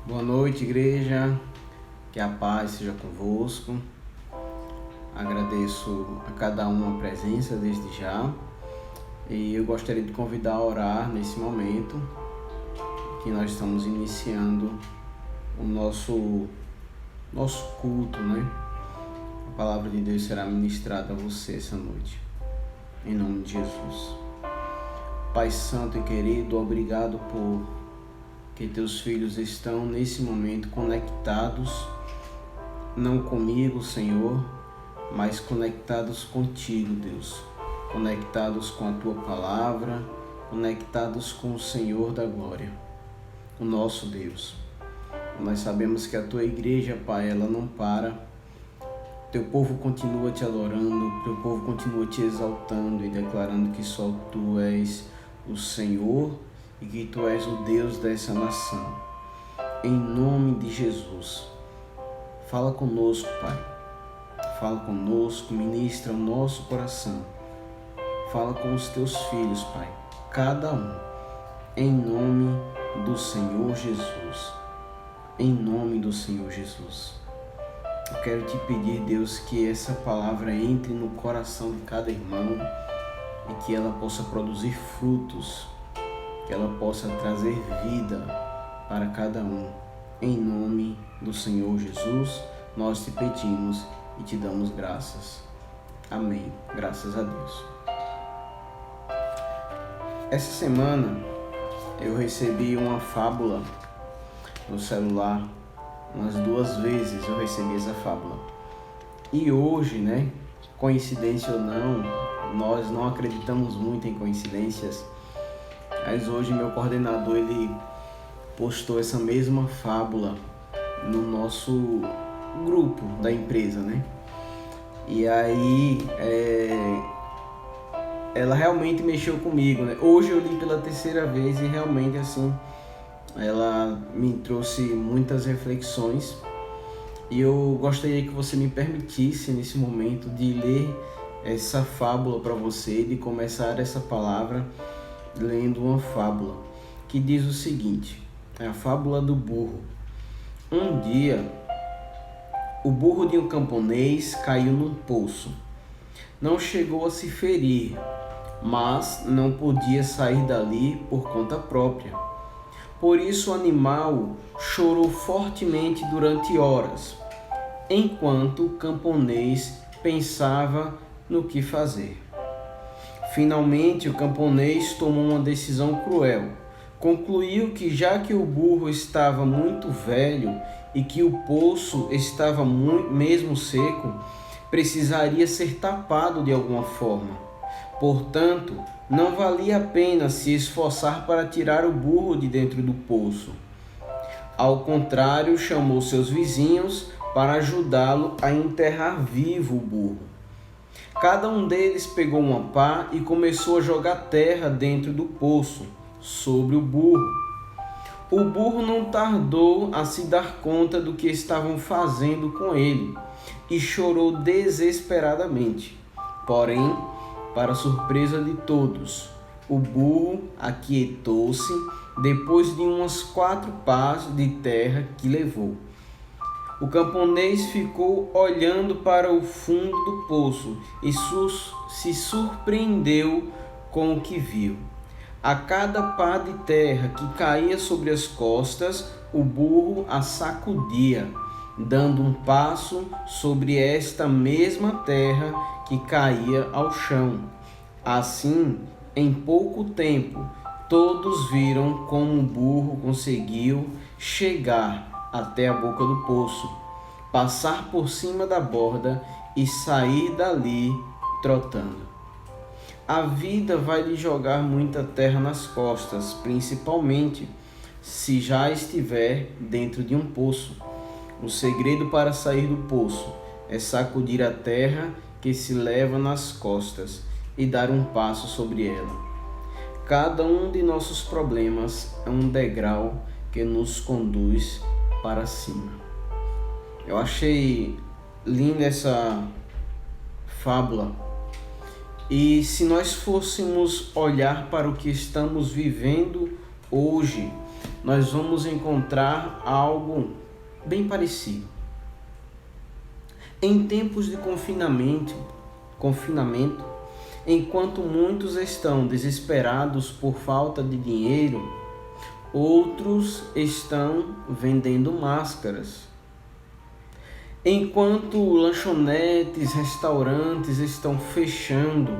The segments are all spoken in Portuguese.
Boa noite, igreja. Que a paz seja convosco. Agradeço a cada um a presença desde já. E eu gostaria de convidar a orar nesse momento que nós estamos iniciando o nosso culto, né? A palavra de Deus será ministrada a você essa noite. Em nome de Jesus. Pai Santo e querido, obrigado por que teus filhos estão nesse momento conectados, não comigo, Senhor, mas conectados contigo, Deus. Conectados com a tua palavra, conectados com o Senhor da glória, o nosso Deus. Nós sabemos que a tua igreja, Pai, ela não para. Teu povo continua te adorando, teu povo continua te exaltando e declarando que só tu és o Senhor e que tu és o Deus dessa nação. Em nome de Jesus, fala conosco, Pai. Fala conosco, ministra o nosso coração. Fala com os teus filhos, Pai, cada um, em nome do Senhor Jesus. Em nome do Senhor Jesus. Eu quero te pedir, Deus, que essa palavra entre no coração de cada irmão e que ela possa produzir frutos, que ela possa trazer vida para cada um. Em nome do Senhor Jesus, nós te pedimos e te damos graças. Amém. Graças a Deus. Essa semana eu recebi uma fábula no celular. Umas 2 vezes eu recebi essa fábula. E hoje, né, coincidência ou não, nós não acreditamos muito em coincidências, mas hoje meu coordenador, ele postou essa mesma fábula no nosso grupo da empresa, né? E aí, ela realmente mexeu comigo, né? Hoje eu li pela 3ª vez e realmente, assim, ela me trouxe muitas reflexões. E eu gostaria que você me permitisse, nesse momento, de ler essa fábula para você, de começar essa palavra lendo uma fábula que diz o seguinte: é a fábula do burro. Um dia, o burro de um camponês caiu num poço. Não chegou a se ferir, mas não podia sair dali por conta própria. Por isso o animal chorou fortemente durante horas, enquanto o camponês pensava no que fazer. Finalmente, o camponês tomou uma decisão cruel. Concluiu que, já que o burro estava muito velho e que o poço estava mesmo seco, precisaria ser tapado de alguma forma. Portanto, não valia a pena se esforçar para tirar o burro de dentro do poço. Ao contrário, chamou seus vizinhos para ajudá-lo a enterrar vivo o burro. Cada um deles pegou uma pá e começou a jogar terra dentro do poço, sobre o burro. O burro não tardou a se dar conta do que estavam fazendo com ele e chorou desesperadamente. Porém, para surpresa de todos, o burro aquietou-se depois de umas 4 pás de terra que levou. O camponês ficou olhando para o fundo do poço e se surpreendeu com o que viu. A cada pá de terra que caía sobre as costas, o burro a sacudia, dando um passo sobre esta mesma terra que caía ao chão. Assim, em pouco tempo, todos viram como o burro conseguiu chegar até a boca do poço, passar por cima da borda e sair dali trotando. A vida vai lhe jogar muita terra nas costas, principalmente se já estiver dentro de um poço. O segredo para sair do poço é sacudir a terra que se leva nas costas e dar um passo sobre ela. Cada um de nossos problemas é um degrau que nos conduz para cima. Eu achei linda essa fábula. E se nós fôssemos olhar para o que estamos vivendo hoje, nós vamos encontrar algo bem parecido. Em tempos de confinamento, enquanto muitos estão desesperados por falta de dinheiro, outros estão vendendo máscaras. Enquanto lanchonetes, restaurantes estão fechando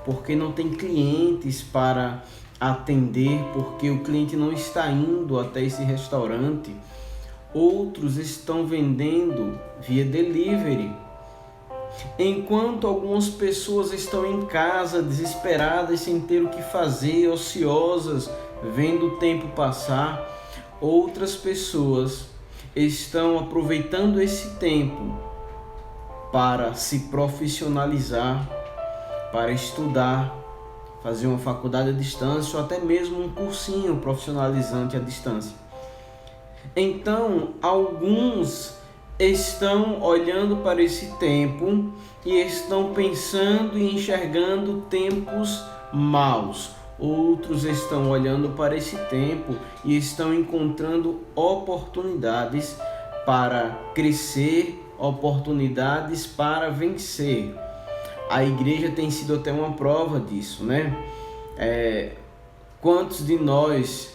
porque não tem clientes para atender, porque o cliente não está indo até esse restaurante, outros estão vendendo via delivery. Enquanto algumas pessoas estão em casa desesperadas, sem ter o que fazer, ociosas, vendo o tempo passar, outras pessoas estão aproveitando esse tempo para se profissionalizar, para estudar, fazer uma faculdade à distância ou até mesmo um cursinho profissionalizante à distância. Então, alguns estão olhando para esse tempo e estão pensando e enxergando tempos maus. Outros estão olhando para esse tempo e estão encontrando oportunidades para crescer, oportunidades para vencer. A igreja tem sido até uma prova disso, né? Quantos de nós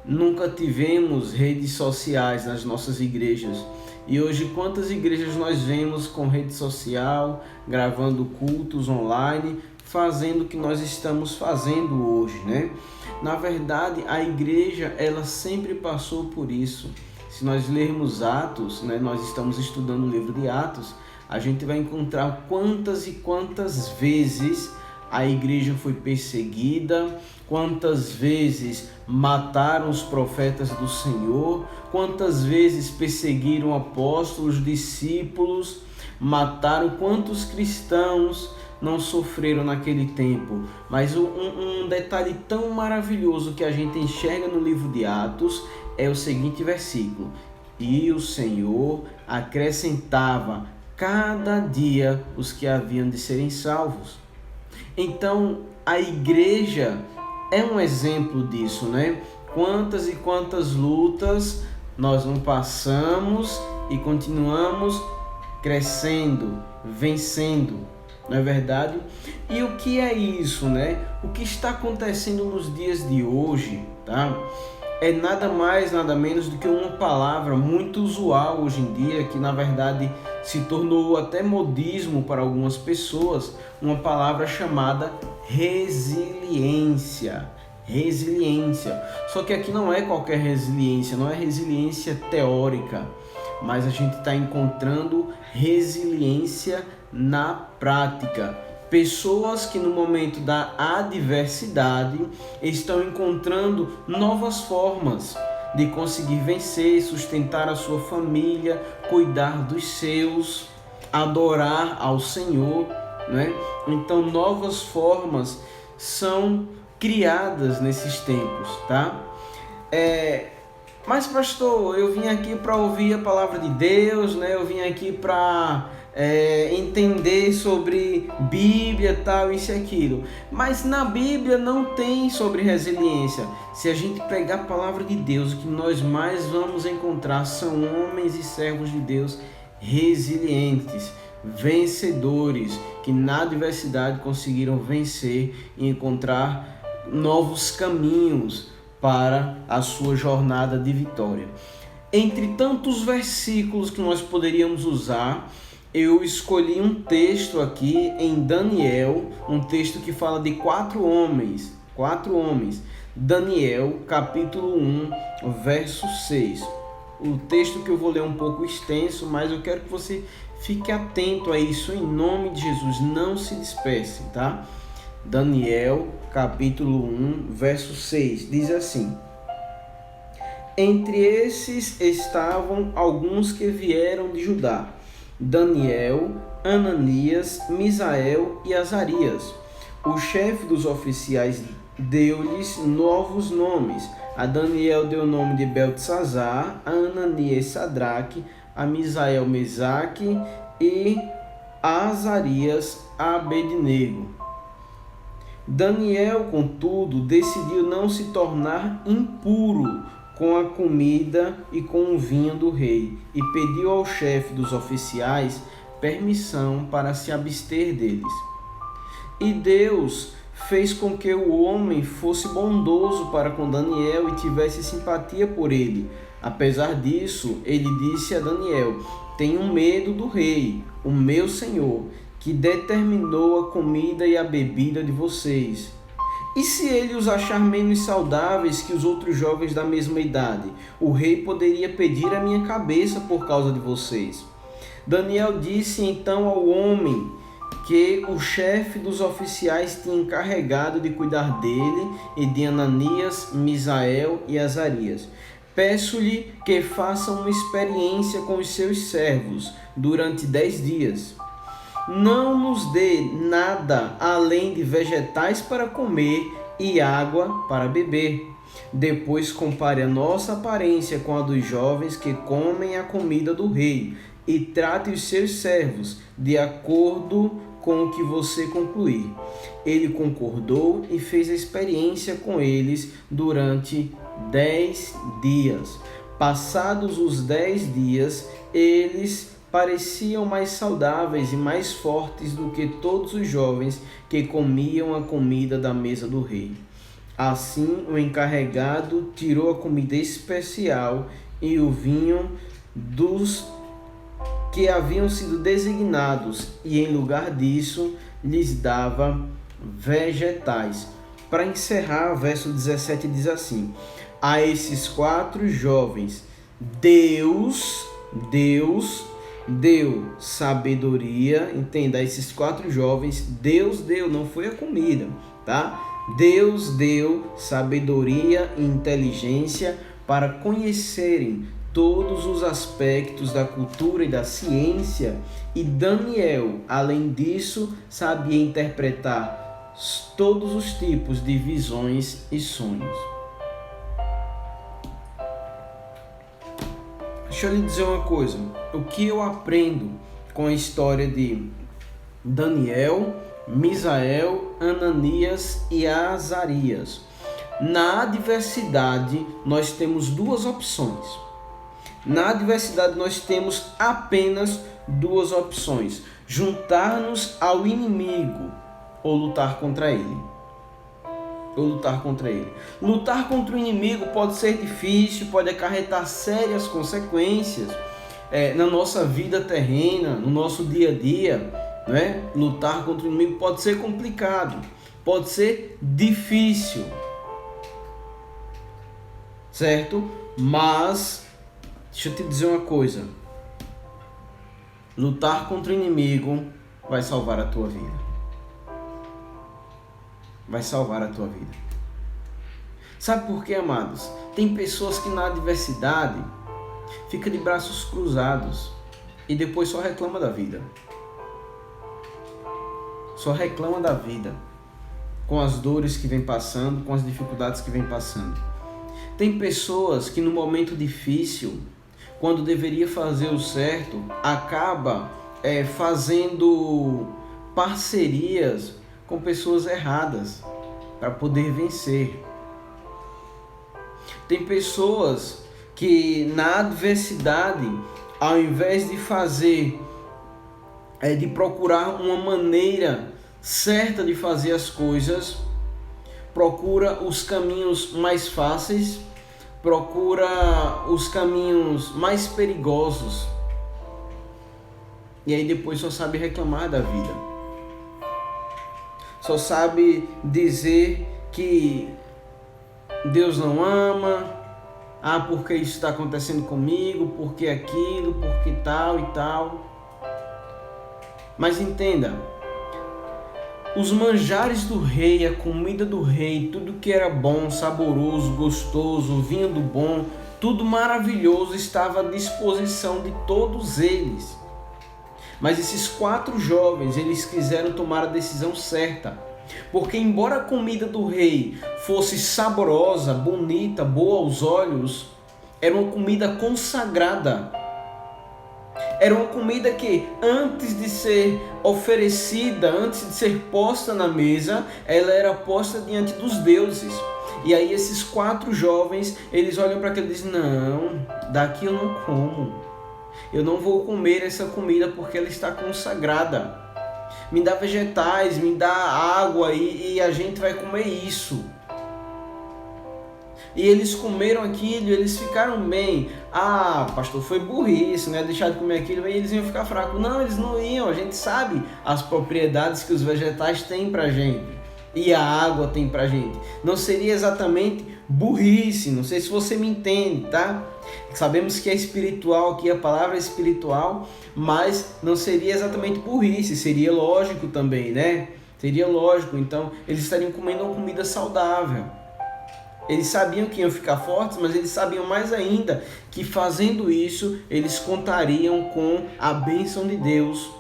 nunca tivemos redes sociais nas nossas igrejas? E hoje quantas igrejas nós vemos com rede social, gravando cultos online, fazendo o que nós estamos fazendo hoje, né? Na verdade, a igreja, ela sempre passou por isso. Se nós lermos Atos, né, nós estamos estudando o livro de Atos, a gente vai encontrar quantas e quantas vezes a igreja foi perseguida, quantas vezes mataram os profetas do Senhor, quantas vezes perseguiram apóstolos, discípulos, mataram, quantos cristãos não sofreram naquele tempo. Mas um detalhe tão maravilhoso que a gente enxerga no livro de Atos é o seguinte versículo: e o Senhor acrescentava cada dia os que haviam de serem salvos. Então a igreja é um exemplo disso, né? Quantas e quantas lutas nós não passamos e continuamos crescendo, vencendo, não é verdade? E o que é isso, né? O que está acontecendo nos dias de hoje, tá? É nada mais, nada menos do que uma palavra muito usual hoje em dia, que na verdade se tornou até modismo para algumas pessoas, uma palavra chamada resiliência. Resiliência. Só que aqui não é qualquer resiliência, não é resiliência teórica, mas a gente está encontrando resiliência na prática. Pessoas que no momento da adversidade estão encontrando novas formas de conseguir vencer, sustentar a sua família, cuidar dos seus, adorar ao Senhor, né? Então novas formas são criadas nesses tempos, tá? Mas pastor, eu vim aqui para ouvir a palavra de Deus, né? Eu vim aqui para entender sobre Bíblia, tal, isso e aquilo. Mas na Bíblia não tem sobre resiliência. Se a gente pegar a palavra de Deus, o que nós mais vamos encontrar são homens e servos de Deus resilientes, vencedores, que na adversidade conseguiram vencer e encontrar novos caminhos para a sua jornada de vitória. Entre tantos versículos que nós poderíamos usar, eu escolhi um texto aqui em Daniel, um texto que fala de quatro homens. Daniel, capítulo 1, verso 6. O texto que eu vou ler um pouco extenso, mas eu quero que você fique atento a isso em nome de Jesus, não se disperse, tá? Daniel, capítulo 1, verso 6, diz assim: entre esses estavam alguns que vieram de Judá, Daniel, Ananias, Misael e Azarias. O chefe dos oficiais deu-lhes novos nomes. A Daniel deu o nome de Beltesazar, a Ananias Sadraque, a Misael Mesaque e a Azarias Abednego. Daniel, contudo, decidiu não se tornar impuro com a comida e com o vinho do rei, e pediu ao chefe dos oficiais permissão para se abster deles. E Deus fez com que o homem fosse bondoso para com Daniel e tivesse simpatia por ele. Apesar disso, ele disse a Daniel: tenho medo do rei, o meu senhor, que determinou a comida e a bebida de vocês. E se ele os achar menos saudáveis que os outros jovens da mesma idade, o rei poderia pedir a minha cabeça por causa de vocês. Daniel disse então ao homem que o chefe dos oficiais tinha encarregado de cuidar dele e de Ananias, Misael e Azarias: peço-lhe que faça uma experiência com os seus servos durante 10 dias. Não nos dê nada além de vegetais para comer e água para beber. Depois compare a nossa aparência com a dos jovens que comem a comida do rei e trate os seus servos de acordo com o que você concluir. Ele concordou e fez a experiência com eles durante 10 dias. Passados os 10 dias, eles pareciam mais saudáveis e mais fortes do que todos os jovens que comiam a comida da mesa do rei. Assim, o encarregado tirou a comida especial e o vinho dos que haviam sido designados, e em lugar disso lhes dava vegetais. Para encerrar, verso 17 diz assim: a esses 4 jovens Deus deu sabedoria. Entenda, a esses 4 jovens Deus deu, não foi a comida, tá? Deus deu sabedoria e inteligência para conhecerem todos os aspectos da cultura e da ciência, e Daniel, além disso, sabia interpretar todos os tipos de visões e sonhos. Deixa eu lhe dizer uma coisa: o que eu aprendo com a história de Daniel, Misael, Ananias e Azarias? Na adversidade, nós temos 2 opções. Na adversidade, nós temos apenas 2 opções: juntar-nos ao inimigo ou lutar contra ele. Lutar contra o inimigo pode ser difícil, pode acarretar sérias consequências na nossa vida terrena, no nosso dia a dia, né? Lutar contra o inimigo pode ser complicado, pode ser difícil, certo? Mas deixa eu te dizer uma coisa: lutar contra o inimigo vai salvar a tua vida. Vai salvar a tua vida. Sabe por quê, amados? Tem pessoas que na adversidade fica de braços cruzados e depois só reclama da vida. Só reclama da vida, com as dores que vem passando, com as dificuldades que vem passando. Tem pessoas que no momento difícil, quando deveria fazer o certo, acaba fazendo parcerias com pessoas erradas para poder vencer. Tem pessoas que na adversidade, ao invés de de procurar uma maneira certa de fazer as coisas, procura os caminhos mais fáceis, procura os caminhos mais perigosos, e aí depois só sabe reclamar da vida. Só sabe dizer que Deus não ama, porque isso está acontecendo comigo, porque aquilo, porque tal e tal. Mas entenda, os manjares do rei, a comida do rei, tudo que era bom, saboroso, gostoso, o vinho do bom, tudo maravilhoso estava à disposição de todos eles. Mas esses 4 jovens, eles quiseram tomar a decisão certa. Porque embora a comida do rei fosse saborosa, bonita, boa aos olhos, era uma comida consagrada. Era uma comida que, antes de ser oferecida, antes de ser posta na mesa, ela era posta diante dos deuses. E aí esses 4 jovens, eles olham para aquilo e dizem, não, daqui eu não como. Eu não vou comer essa comida porque ela está consagrada. Me dá vegetais, me dá água e a gente vai comer isso. E eles comeram aquilo, eles ficaram bem. Ah, pastor, foi burrice, né? Deixar de comer aquilo e eles iam ficar fracos. Não, eles não iam. A gente sabe as propriedades que os vegetais têm pra gente. E a água tem pra gente. Não seria exatamente burrice. Não sei se você me entende, tá? Sabemos que é espiritual, que a palavra é espiritual, mas não seria exatamente burrice. Seria lógico também, né? Seria lógico. Então, eles estariam comendo uma comida saudável. Eles sabiam que iam ficar fortes, mas eles sabiam mais ainda que fazendo isso, eles contariam com a bênção de Deus,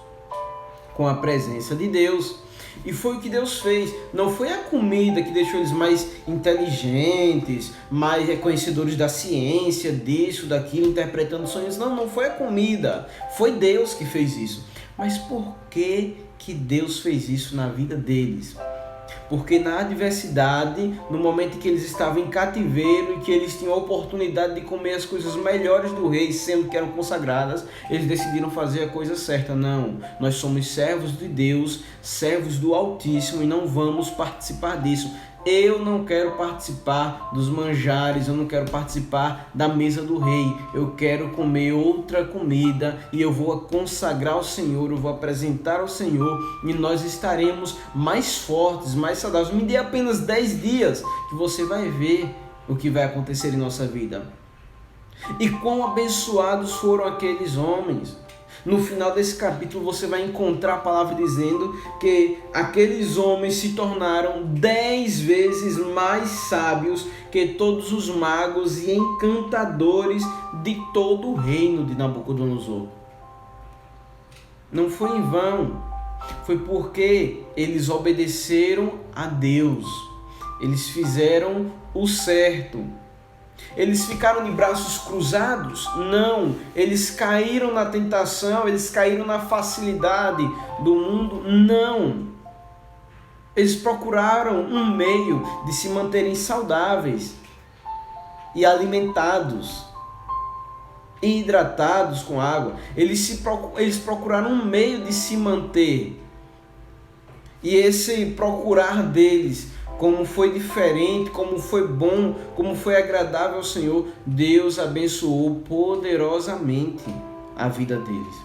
com a presença de Deus. E foi o que Deus fez. Não foi a comida que deixou eles mais inteligentes, mais reconhecedores da ciência, disso, daquilo, interpretando sonhos. Não foi a comida. Foi Deus que fez isso. Mas por que Deus fez isso na vida deles? Porque na adversidade, no momento em que eles estavam em cativeiro e que eles tinham a oportunidade de comer as coisas melhores do rei, sendo que eram consagradas, eles decidiram fazer a coisa certa. Não, nós somos servos de Deus, servos do Altíssimo e não vamos participar disso. Eu não quero participar dos manjares, eu não quero participar da mesa do rei. Eu quero comer outra comida e eu vou consagrar ao Senhor, eu vou apresentar ao Senhor e nós estaremos mais fortes, mais saudáveis. Me dê apenas 10 dias que você vai ver o que vai acontecer em nossa vida. E quão abençoados foram aqueles homens. No final desse capítulo você vai encontrar a palavra dizendo que aqueles homens se tornaram 10 vezes mais sábios que todos os magos e encantadores de todo o reino de Nabucodonosor. Não foi em vão, foi porque eles obedeceram a Deus, eles fizeram o certo. Eles ficaram de braços cruzados? Não. Eles caíram na tentação, eles caíram na facilidade do mundo? Não. Eles procuraram um meio de se manterem saudáveis e alimentados, e hidratados com água. Eles procuraram um meio de se manter. E esse procurar deles, como foi diferente, como foi bom, como foi agradável ao Senhor, Deus abençoou poderosamente a vida deles.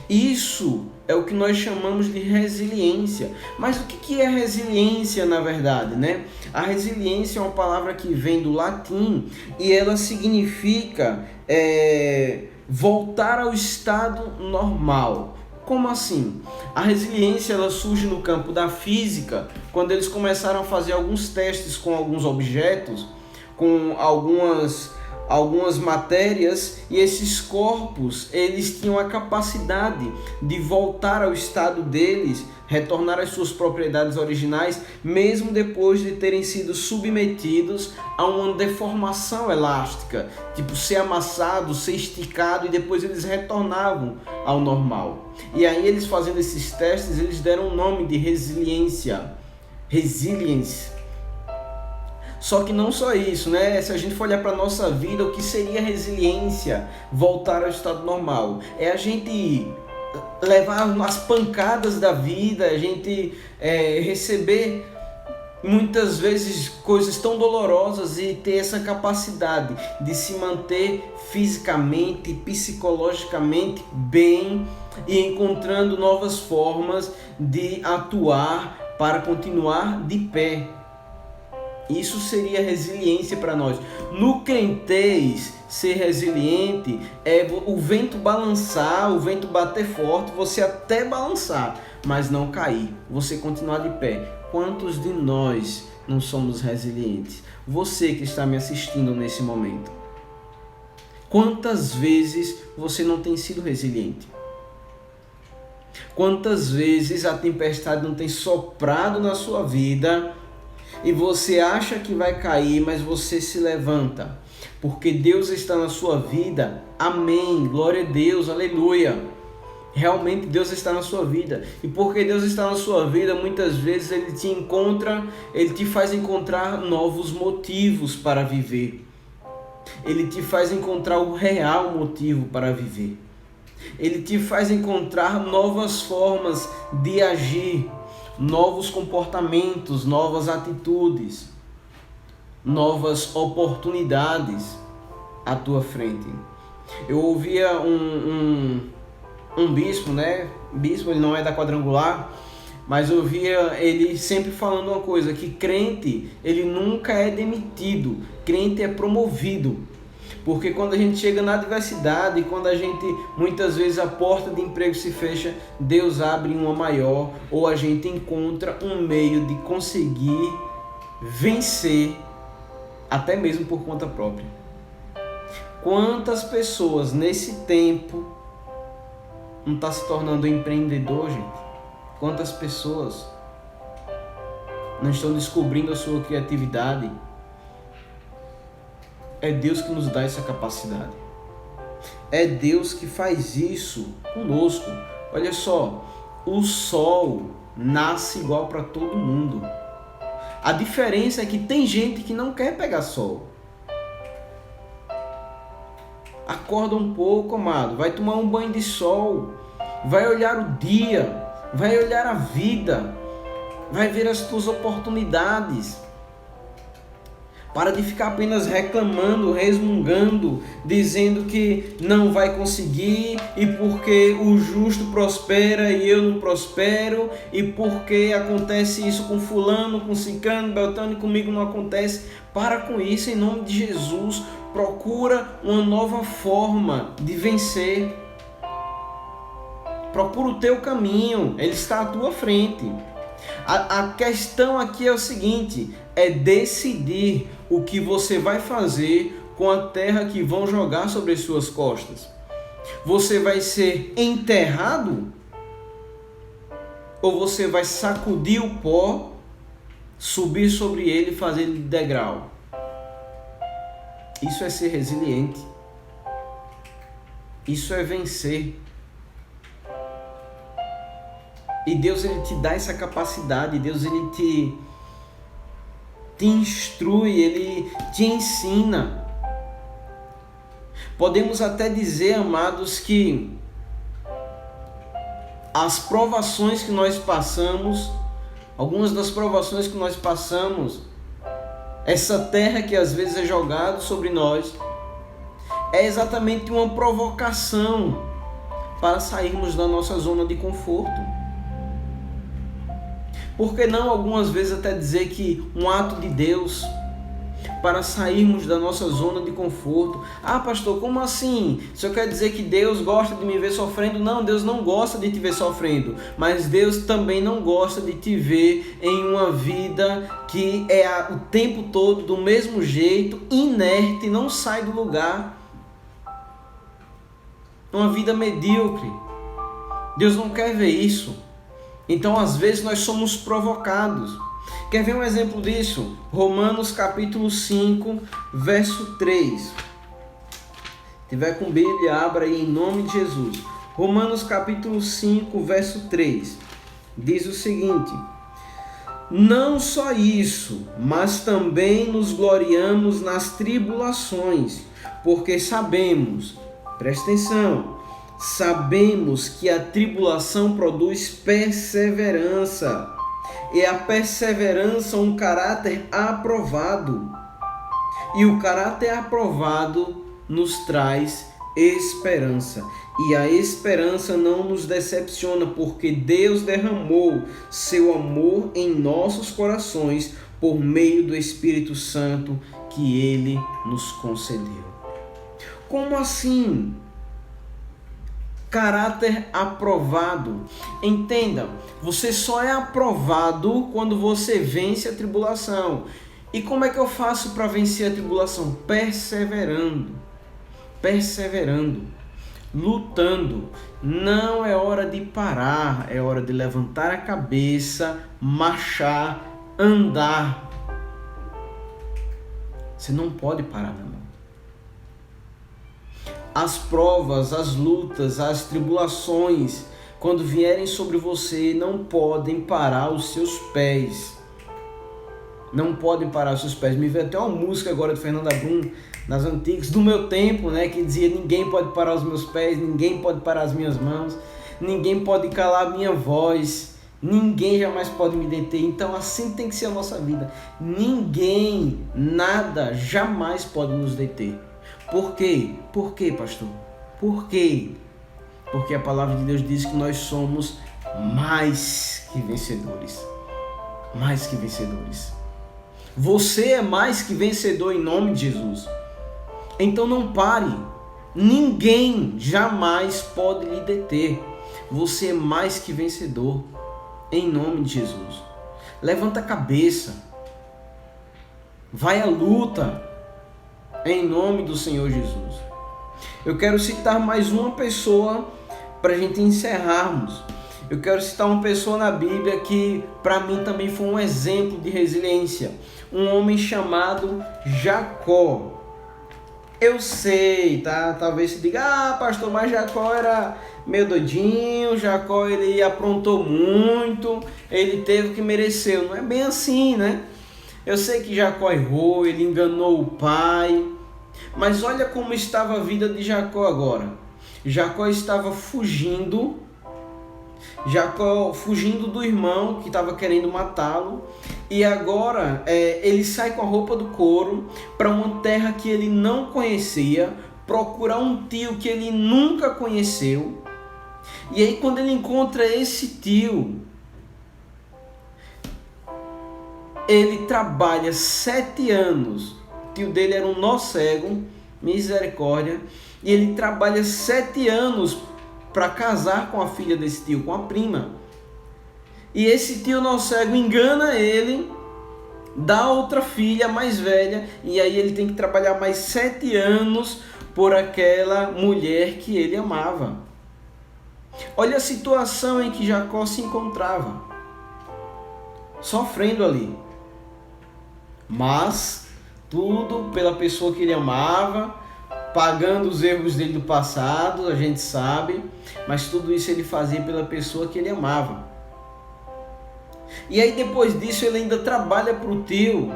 Isso é o que nós chamamos de resiliência. Mas o que é resiliência na verdade, né? A resiliência é uma palavra que vem do latim e ela significa voltar ao estado normal. Como assim? A resiliência ela surge no campo da física, quando eles começaram a fazer alguns testes com alguns objetos, com algumas matérias, e esses corpos eles tinham a capacidade de voltar ao estado deles, retornar às suas propriedades originais, mesmo depois de terem sido submetidos a uma deformação elástica, tipo ser amassado, ser esticado, e depois eles retornavam ao normal. E aí eles fazendo esses testes, eles deram o nome de resiliência. Resilience. Só que não só isso, né? Se a gente for olhar para a nossa vida, o que seria resiliência? Voltar ao estado normal. É a gente levar as pancadas da vida, a gente receber muitas vezes coisas tão dolorosas e ter essa capacidade de se manter fisicamente, psicologicamente bem e encontrando novas formas de atuar para continuar de pé. Isso seria resiliência para nós. No crentez, ser resiliente é o vento balançar, o vento bater forte, você até balançar, mas não cair, você continuar de pé. Quantos de nós não somos resilientes? Você que está me assistindo nesse momento. Quantas vezes você não tem sido resiliente? Quantas vezes a tempestade não tem soprado na sua vida e você acha que vai cair, mas você se levanta, porque Deus está na sua vida? Amém, glória a Deus, aleluia. Realmente Deus está na sua vida. E porque Deus está na sua vida, muitas vezes Ele te faz encontrar novos motivos para viver. Ele te faz encontrar o real motivo para viver. Ele te faz encontrar novas formas de agir, novos comportamentos, novas atitudes, novas oportunidades à tua frente. Eu ouvia um bispo, né? Bispo, ele não é da Quadrangular, mas eu ouvia ele sempre falando uma coisa, que crente, ele nunca é demitido, crente é promovido. Porque quando a gente chega na adversidade, quando a gente, muitas vezes a porta de emprego se fecha, Deus abre uma maior, ou a gente encontra um meio de conseguir vencer, até mesmo por conta própria. Quantas pessoas nesse tempo não está se tornando empreendedor, gente? Quantas pessoas não estão descobrindo a sua criatividade? É Deus que nos dá essa capacidade. É Deus que faz isso conosco. Olha só, o sol nasce igual para todo mundo. A diferença é que tem gente que não quer pegar sol. Acorda um pouco, amado. Vai tomar um banho de sol. Vai olhar o dia. Vai olhar a vida. Vai ver as tuas oportunidades. Para de ficar apenas reclamando, resmungando, dizendo que não vai conseguir, e porque o justo prospera e eu não prospero, e porque acontece isso com fulano, com ciclano, beltrano, e comigo não acontece. Para com isso, em nome de Jesus. Procura uma nova forma de vencer. Procura o teu caminho, ele está à tua frente. A questão aqui é o seguinte, é decidir o que você vai fazer com a terra que vão jogar sobre as suas costas. Você vai ser enterrado? Ou você vai sacudir o pó, subir sobre ele e fazer ele de degrau? Isso é ser resiliente. Isso é vencer. E Deus, ele te dá essa capacidade. Deus, ele te instrui, ele te ensina. Podemos até dizer, amados, que as provações que nós passamos, algumas das provações que nós passamos, essa terra que às vezes é jogada sobre nós, é exatamente uma provocação para sairmos da nossa zona de conforto. Por que não algumas vezes até dizer que um ato de Deus para sairmos da nossa zona de conforto? Ah, pastor, como assim? Isso quer dizer que Deus gosta de me ver sofrendo? Não, Deus não gosta de te ver sofrendo, mas Deus também não gosta de te ver em uma vida que é o tempo todo do mesmo jeito, inerte, não sai do lugar. Uma vida medíocre. Deus não quer ver isso. Então, às vezes, nós somos provocados. Quer ver um exemplo disso? Romanos capítulo 5, verso 3. Se tiver com Bíblia, abra aí em nome de Jesus. Romanos capítulo 5, verso 3. Diz o seguinte: não só isso, mas também nos gloriamos nas tribulações, porque sabemos, presta atenção, sabemos que a tribulação produz perseverança, e a perseverança um caráter aprovado, e o caráter aprovado nos traz esperança, e a esperança não nos decepciona, porque Deus derramou seu amor em nossos corações por meio do Espírito Santo que Ele nos concedeu. Como assim? Caráter aprovado. Entenda, você só é aprovado quando você vence a tribulação. E como é que eu faço para vencer a tribulação? Perseverando, lutando. Não é hora de parar, é hora de levantar a cabeça, marchar, andar. Você não pode parar, meu irmão. as provas, as lutas, as tribulações, quando vierem sobre você, não podem parar os seus pés. Não podem parar os seus pés. Me veio até uma música agora do Fernando Brum, nas antigas, do meu tempo, né, que dizia: ninguém pode parar os meus pés, ninguém pode parar as minhas mãos, ninguém pode calar a minha voz, ninguém jamais pode me deter. Então assim tem que ser a nossa vida. Ninguém, nada, jamais pode nos deter. Por quê? Por quê, pastor? Por quê? Porque a palavra de Deus diz que nós somos mais que vencedores. Mais que vencedores. Você é mais que vencedor em nome de Jesus. Então não pare. Ninguém jamais pode lhe deter. Você é mais que vencedor em nome de Jesus. Levanta a cabeça. Vai à luta em nome do Senhor Jesus. Eu quero citar mais uma pessoa para a gente encerrarmos. Eu quero citar uma pessoa na Bíblia que para mim também foi um exemplo de resiliência. Um homem chamado Jacó. Eu sei, tá? Talvez se diga: pastor, mas Jacó era meio doidinho, Jacó ele aprontou muito, ele teve o que mereceu. Não é bem assim, né? Eu sei que Jacó errou, ele enganou o pai, mas olha como estava a vida de Jacó agora. Jacó estava fugindo do irmão que estava querendo matá-lo, e agora ele sai com a roupa do couro para uma terra que ele não conhecia, procurar um tio que ele nunca conheceu. E aí quando ele encontra esse tio, ele trabalha 7 anos, o tio dele era um nó cego, misericórdia, e ele trabalha 7 anos para casar com a filha desse tio, com a prima. E esse tio nó cego engana ele, dá outra filha mais velha, e aí ele tem que trabalhar mais 7 anos por aquela mulher que ele amava. Olha a situação em que Jacó se encontrava, sofrendo ali, mas tudo pela pessoa que ele amava, pagando os erros dele do passado, a gente sabe, mas tudo isso ele fazia pela pessoa que ele amava. E aí depois disso ele ainda trabalha para o tio,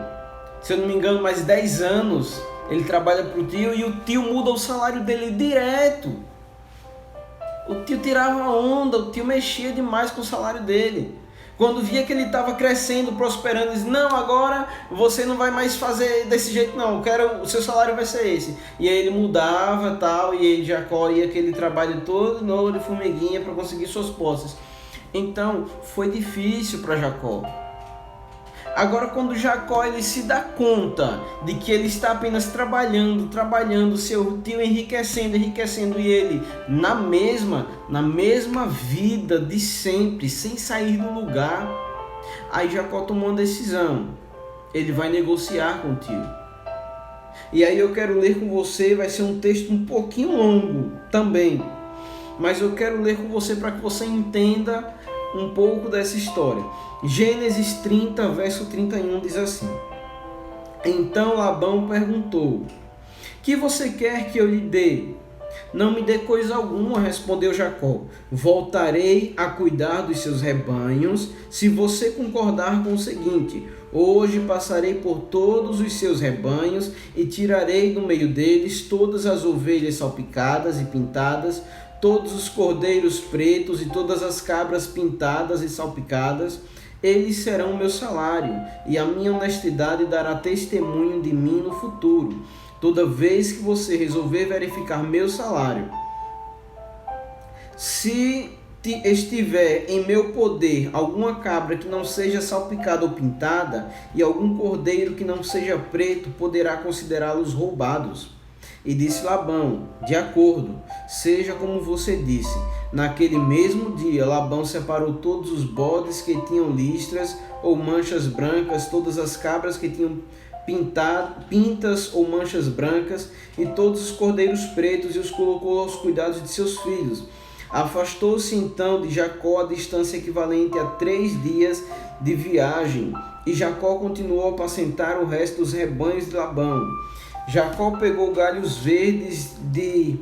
se eu não me engano mais 10 anos, ele trabalha para o tio, e o tio muda o salário dele direto. O tio tirava onda, o tio mexia demais com o salário dele. Quando via que ele estava crescendo, prosperando, ele disse: não, agora você não vai mais fazer desse jeito não, o seu salário vai ser esse. E aí ele mudava tal, e aí Jacó ia aquele trabalho todo novo de formiguinha para conseguir suas posses. Então foi difícil para Jacó. Agora quando Jacó ele se dá conta de que ele está apenas trabalhando, seu tio enriquecendo, e ele na mesma vida de sempre, sem sair do lugar, aí Jacó tomou uma decisão. Ele vai negociar com o tio. E aí eu quero ler com você, vai ser um texto um pouquinho longo também, mas eu quero ler com você para que você entenda um pouco dessa história. Gênesis 30, verso 31 diz assim: então Labão perguntou: que você quer que eu lhe dê? Não me dê coisa alguma, respondeu Jacó. Voltarei a cuidar dos seus rebanhos, se você concordar com o seguinte: hoje passarei por todos os seus rebanhos e tirarei do meio deles todas as ovelhas salpicadas e pintadas, todos os cordeiros pretos e todas as cabras pintadas e salpicadas. Eles serão o meu salário, e a minha honestidade dará testemunho de mim no futuro, toda vez que você resolver verificar meu salário. Se estiver em meu poder alguma cabra que não seja salpicada ou pintada, e algum cordeiro que não seja preto, poderá considerá-los roubados. E disse Labão: de acordo, seja como você disse. Naquele mesmo dia, Labão separou todos os bodes que tinham listras ou manchas brancas, todas as cabras que tinham pintas ou manchas brancas, e todos os cordeiros pretos, e os colocou aos cuidados de seus filhos. Afastou-se então de Jacó a distância equivalente a 3 dias de viagem, e Jacó continuou a apacentar o resto dos rebanhos de Labão. Jacó pegou galhos verdes de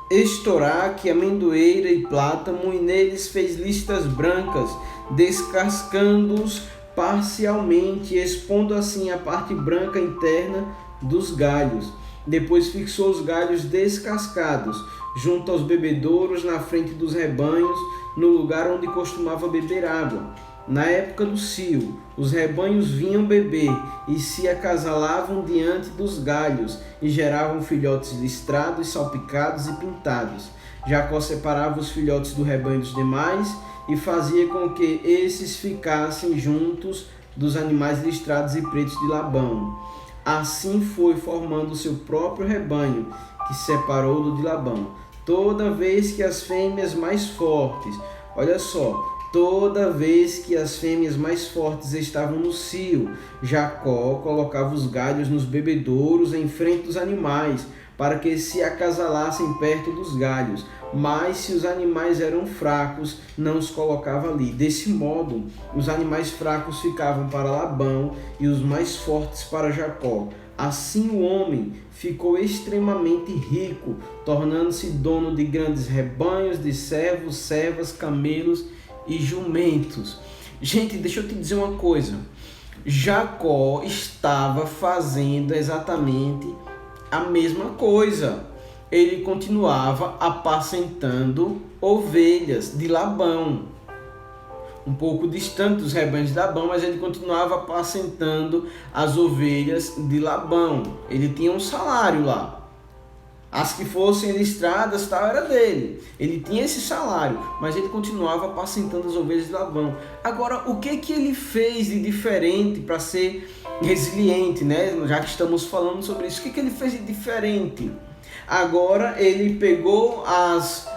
estoraque, amendoeira e plátano, e neles fez listas brancas, descascando-os parcialmente, expondo assim a parte branca interna dos galhos. Depois fixou os galhos descascados junto aos bebedouros na frente dos rebanhos, no lugar onde costumava beber água. Na época do cio, os rebanhos vinham beber e se acasalavam diante dos galhos e geravam filhotes listrados, salpicados e pintados. Jacó separava os filhotes do rebanho dos demais e fazia com que esses ficassem juntos dos animais listrados e pretos de Labão. Assim foi formando seu próprio rebanho, que separou do de Labão. Toda vez que as fêmeas mais fortes, olha só, toda vez que as fêmeas mais fortes estavam no cio, Jacó colocava os galhos nos bebedouros em frente dos animais, para que se acasalassem perto dos galhos. Mas se os animais eram fracos, não os colocava ali. Desse modo, os animais fracos ficavam para Labão e os mais fortes para Jacó. Assim o homem ficou extremamente rico, tornando-se dono de grandes rebanhos de servos, servas, camelos e jumentos. Gente, deixa eu te dizer uma coisa. Jacó estava fazendo exatamente a mesma coisa. Ele continuava apacentando ovelhas de Labão, um pouco distante dos rebanhos de Labão, mas ele continuava apacentando as ovelhas de Labão. Ele tinha um salário lá. As que fossem listradas, tal, era dele. Ele tinha esse salário, mas ele continuava apacentando as ovelhas de Labão. Agora, o que ele fez de diferente para ser resiliente, né? Já que estamos falando sobre isso, o que ele fez de diferente? Agora ele pegou as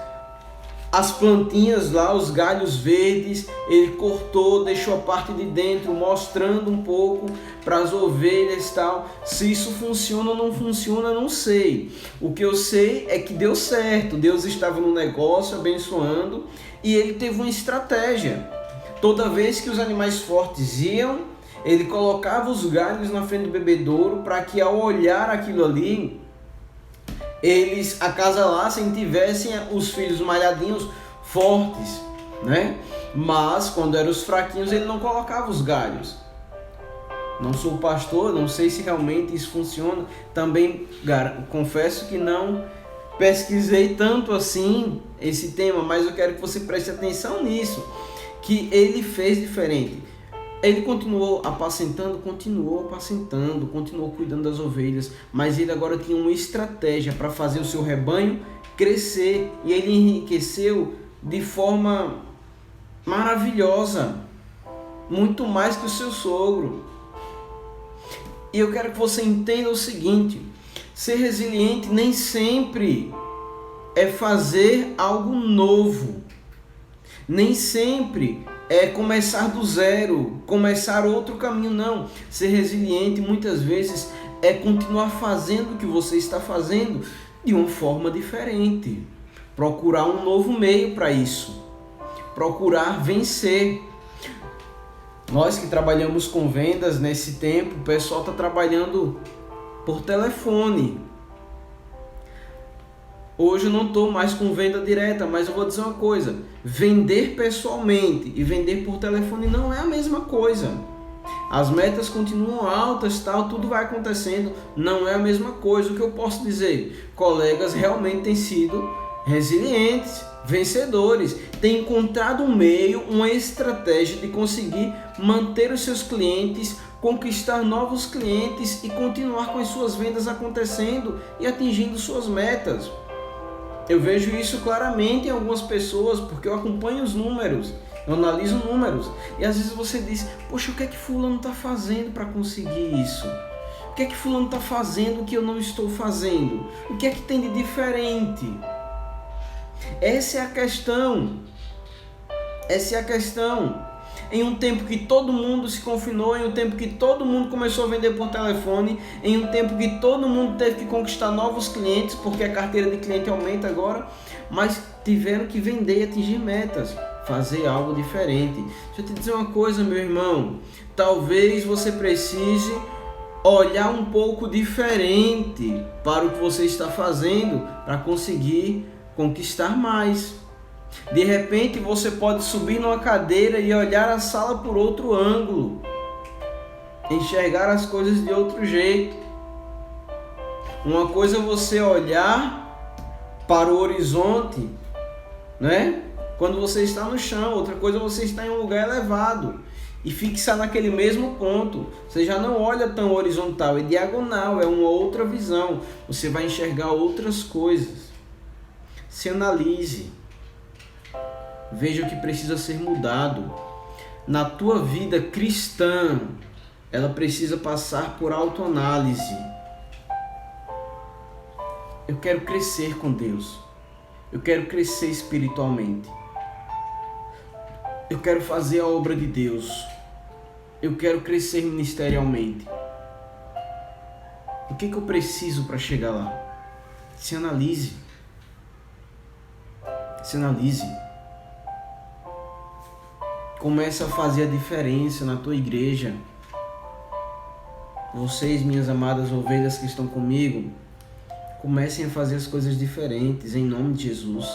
plantinhas lá, os galhos verdes, ele cortou, deixou a parte de dentro, mostrando um pouco para as ovelhas e tal. Se isso funciona ou não funciona, não sei. O que eu sei é que deu certo, Deus estava no negócio, abençoando, e ele teve uma estratégia. Toda vez que os animais fortes iam, ele colocava os galhos na frente do bebedouro, para que ao olhar aquilo ali, eles acasalassem e tivessem os filhos malhadinhos fortes, né? Mas quando eram os fraquinhos, ele não colocava os galhos. Não sou pastor, não sei se realmente isso funciona. Também confesso que não pesquisei tanto assim esse tema, mas eu quero que você preste atenção nisso, que ele fez diferente. Ele continuou apacentando, continuou cuidando das ovelhas, mas ele agora tinha uma estratégia para fazer o seu rebanho crescer, e ele enriqueceu de forma maravilhosa, muito mais que o seu sogro. E eu quero que você entenda o seguinte: ser resiliente nem sempre é fazer algo novo, nem sempre é começar do zero, começar outro caminho, não. Ser resiliente muitas vezes é continuar fazendo o que você está fazendo de uma forma diferente. Procurar um novo meio para isso. Procurar vencer. Nós que trabalhamos com vendas nesse tempo, o pessoal está trabalhando por telefone. Hoje eu não estou mais com venda direta, mas eu vou dizer uma coisa: vender pessoalmente e vender por telefone não é a mesma coisa. As metas continuam altas, tal, tudo vai acontecendo, não é a mesma coisa. O que eu posso dizer? Colegas realmente têm sido resilientes, vencedores, têm encontrado um meio, uma estratégia de conseguir manter os seus clientes, conquistar novos clientes e continuar com as suas vendas acontecendo e atingindo suas metas. Eu vejo isso claramente em algumas pessoas, porque eu acompanho os números, eu analiso números, e às vezes você diz: poxa, o que é que fulano está fazendo para conseguir isso? O que é que fulano está fazendo que eu não estou fazendo? O que é que tem de diferente? Essa é a questão. Essa é a questão. Em um tempo que todo mundo se confinou, em um tempo que todo mundo começou a vender por telefone, em um tempo que todo mundo teve que conquistar novos clientes, porque a carteira de cliente aumenta agora, mas tiveram que vender e atingir metas, fazer algo diferente. Deixa eu te dizer uma coisa, meu irmão, talvez você precise olhar um pouco diferente para o que você está fazendo, para conseguir conquistar mais. De repente você pode subir numa cadeira e olhar a sala por outro ângulo, enxergar as coisas de outro jeito. Uma coisa é você olhar para o horizonte, né? Quando você está no chão, outra coisa é você estar em um lugar elevado e fixar naquele mesmo ponto. Você já não olha tão horizontal, é diagonal, é uma outra visão. Você vai enxergar outras coisas. Se analise. Veja o que precisa ser mudado. Na tua vida cristã, ela precisa passar por autoanálise. Eu quero crescer com Deus. Eu quero crescer espiritualmente. Eu quero fazer a obra de Deus. Eu quero crescer ministerialmente. O que eu preciso para chegar lá? Se analise. Se analise. Comece a fazer a diferença na tua igreja. Vocês, minhas amadas ovelhas que estão comigo, comecem a fazer as coisas diferentes em nome de Jesus.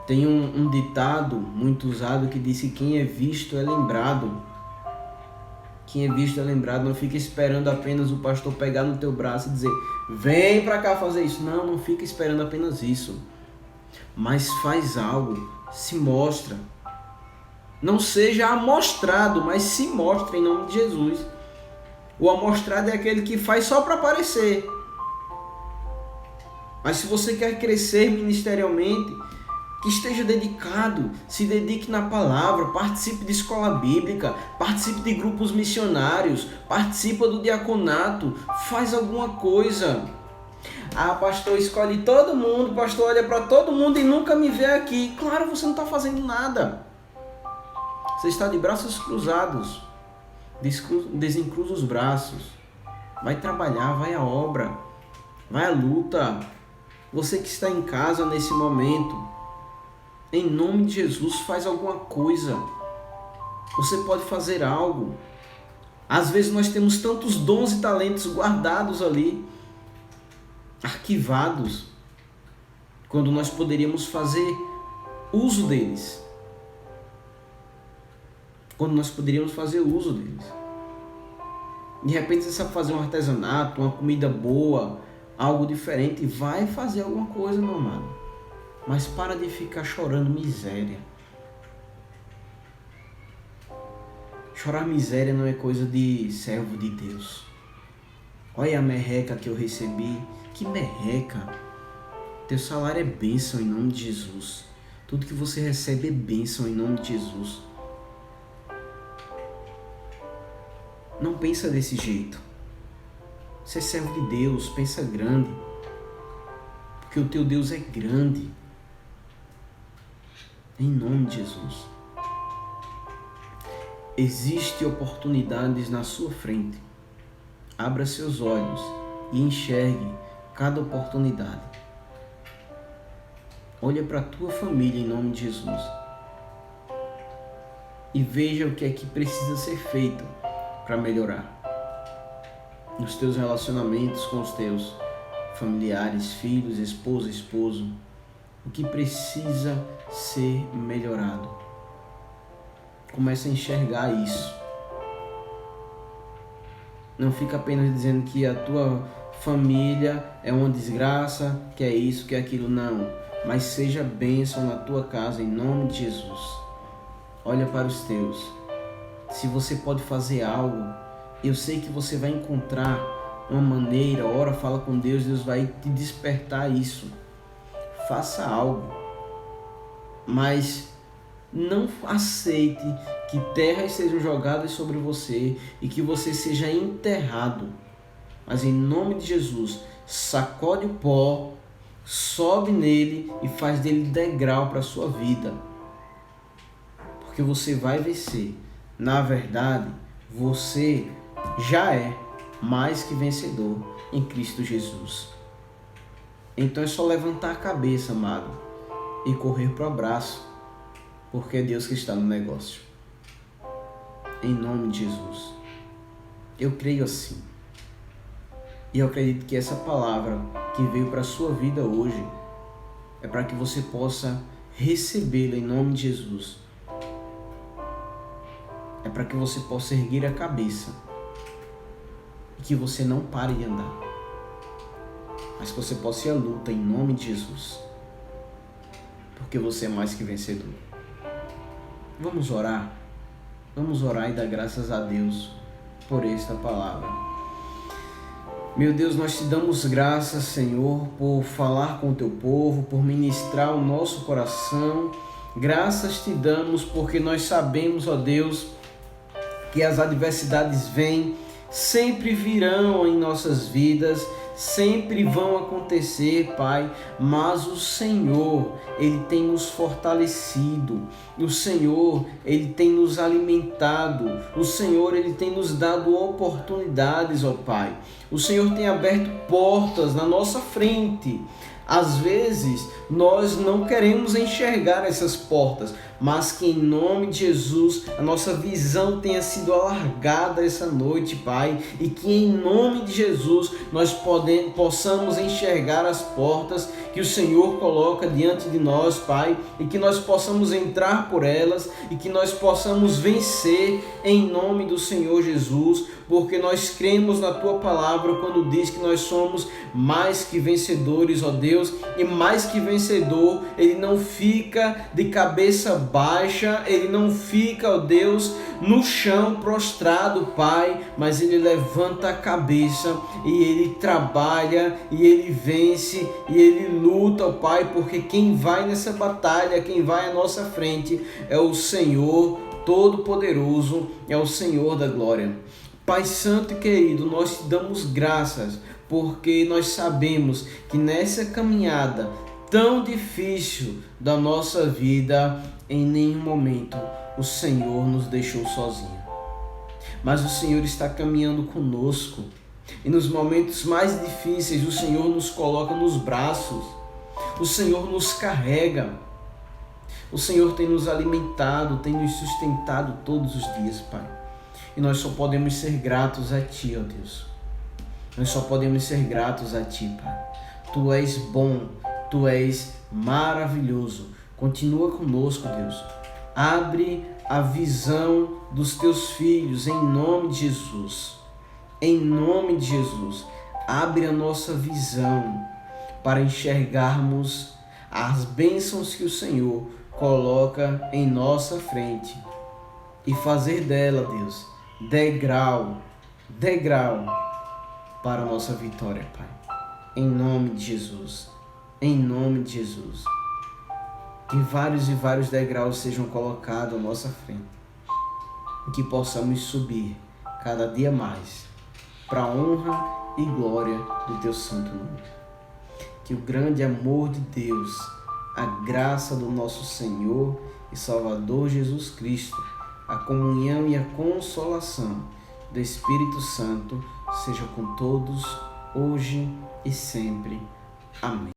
Tem um ditado muito usado que diz que quem é visto é lembrado. Quem é visto é lembrado. Não fica esperando apenas o pastor pegar no teu braço e dizer: vem para cá fazer isso. Não fica esperando apenas isso. Mas faz algo, se mostra. Não seja amostrado, mas se mostra em nome de Jesus. O amostrado é aquele que faz só para aparecer. Mas se você quer crescer ministerialmente, que esteja dedicado, se dedique na palavra, participe de escola bíblica, participe de grupos missionários, participa do diaconato, faz alguma coisa. Ah, pastor, escolhe todo mundo, pastor, olha para todo mundo e nunca me vê aqui. Claro, você não está fazendo nada. Você está de braços cruzados. Desencruza os braços. Vai trabalhar, vai à obra, vai à luta. Você que está em casa nesse momento, em nome de Jesus, faz alguma coisa. Você pode fazer algo. Às vezes nós temos tantos dons e talentos guardados ali, arquivados, quando nós poderíamos fazer uso deles. Quando nós poderíamos fazer uso deles. De repente você sabe fazer um artesanato, uma comida boa, algo diferente. Vai fazer alguma coisa, meu amado. Mas para de ficar chorando miséria. Chorar miséria não é coisa de servo de Deus. Olha a merreca que eu recebi. Que merreca. Teu salário é bênção em nome de Jesus. Tudo que você recebe é bênção em nome de Jesus. Não pensa desse jeito. Você é servo de Deus, pensa grande. Porque o teu Deus é grande. Em nome de Jesus. Existem oportunidades na sua frente. Abra seus olhos e enxergue cada oportunidade. Olha para a tua família em nome de Jesus. E veja o que é que precisa ser feito para melhorar. Nos teus relacionamentos com os teus familiares, filhos, esposa, esposo. O que precisa ser melhorado. Comece a enxergar isso. Não fica apenas dizendo que a tua família é uma desgraça, que é isso, que é aquilo. Não. Mas seja bênção na tua casa, em nome de Jesus. Olha para os teus. Se você pode fazer algo, eu sei que você vai encontrar uma maneira. Ora, fala com Deus, Deus vai te despertar isso. Faça algo. Mas não aceite que terras sejam jogadas sobre você e que você seja enterrado. Mas em nome de Jesus, sacode o pó, sobe nele e faz dele degrau para a sua vida. Porque você vai vencer. Na verdade, você já é mais que vencedor em Cristo Jesus. Então é só levantar a cabeça, amado, e correr para o abraço, porque é Deus que está no negócio. Em nome de Jesus. Eu creio assim. E eu acredito que essa palavra que veio para a sua vida hoje é para que você possa recebê-la em nome de Jesus. É para que você possa erguer a cabeça e que você não pare de andar, mas que você possa ir à luta em nome de Jesus, porque você é mais que vencedor. Vamos orar e dar graças a Deus por esta palavra. Meu Deus, nós te damos graças, Senhor, por falar com o teu povo, por ministrar o nosso coração. Graças te damos porque nós sabemos, ó Deus, que as adversidades vêm, sempre virão em nossas vidas, sempre vão acontecer, Pai, mas o Senhor, Ele tem nos fortalecido, o Senhor, Ele tem nos alimentado, o Senhor, Ele tem nos dado oportunidades, ó Pai, o Senhor tem aberto portas na nossa frente. Às vezes, nós não queremos enxergar essas portas, mas que em nome de Jesus a nossa visão tenha sido alargada essa noite, Pai, e que em nome de Jesus nós possamos enxergar as portas que o Senhor coloca diante de nós, Pai, e que nós possamos entrar por elas e que nós possamos vencer em nome do Senhor Jesus, porque nós cremos na Tua palavra quando diz que nós somos mais que vencedores, ó Deus, e mais que vencedor, ele não fica de cabeça baixa, ele não fica, ó Deus, no chão prostrado, Pai, mas ele levanta a cabeça e ele trabalha e ele vence e ele luta, ó Pai, porque quem vai nessa batalha, quem vai à nossa frente é o Senhor Todo-Poderoso, é o Senhor da glória. Pai Santo e querido, nós te damos graças porque nós sabemos que nessa caminhada tão difícil da nossa vida, em nenhum momento o Senhor nos deixou sozinhos. Mas o Senhor está caminhando conosco e nos momentos mais difíceis o Senhor nos coloca nos braços, o Senhor nos carrega, o Senhor tem nos alimentado, tem nos sustentado todos os dias, Pai. E nós só podemos ser gratos a Ti, ó Deus. Nós só podemos ser gratos a Ti, Pai. Tu és bom, Tu és maravilhoso. Continua conosco, Deus. Abre a visão dos Teus filhos em nome de Jesus. Em nome de Jesus. Abre a nossa visão para enxergarmos as bênçãos que o Senhor coloca em nossa frente e fazer dela, Deus, degrau para a nossa vitória, Pai. Em nome de Jesus. Em nome de Jesus. Que vários e vários degraus sejam colocados à nossa frente. E que possamos subir cada dia mais para a honra e glória do Teu santo nome. Que o grande amor de Deus, a graça do nosso Senhor e Salvador Jesus Cristo, a comunhão e a consolação do Espírito Santo seja com todos, hoje e sempre. Amém.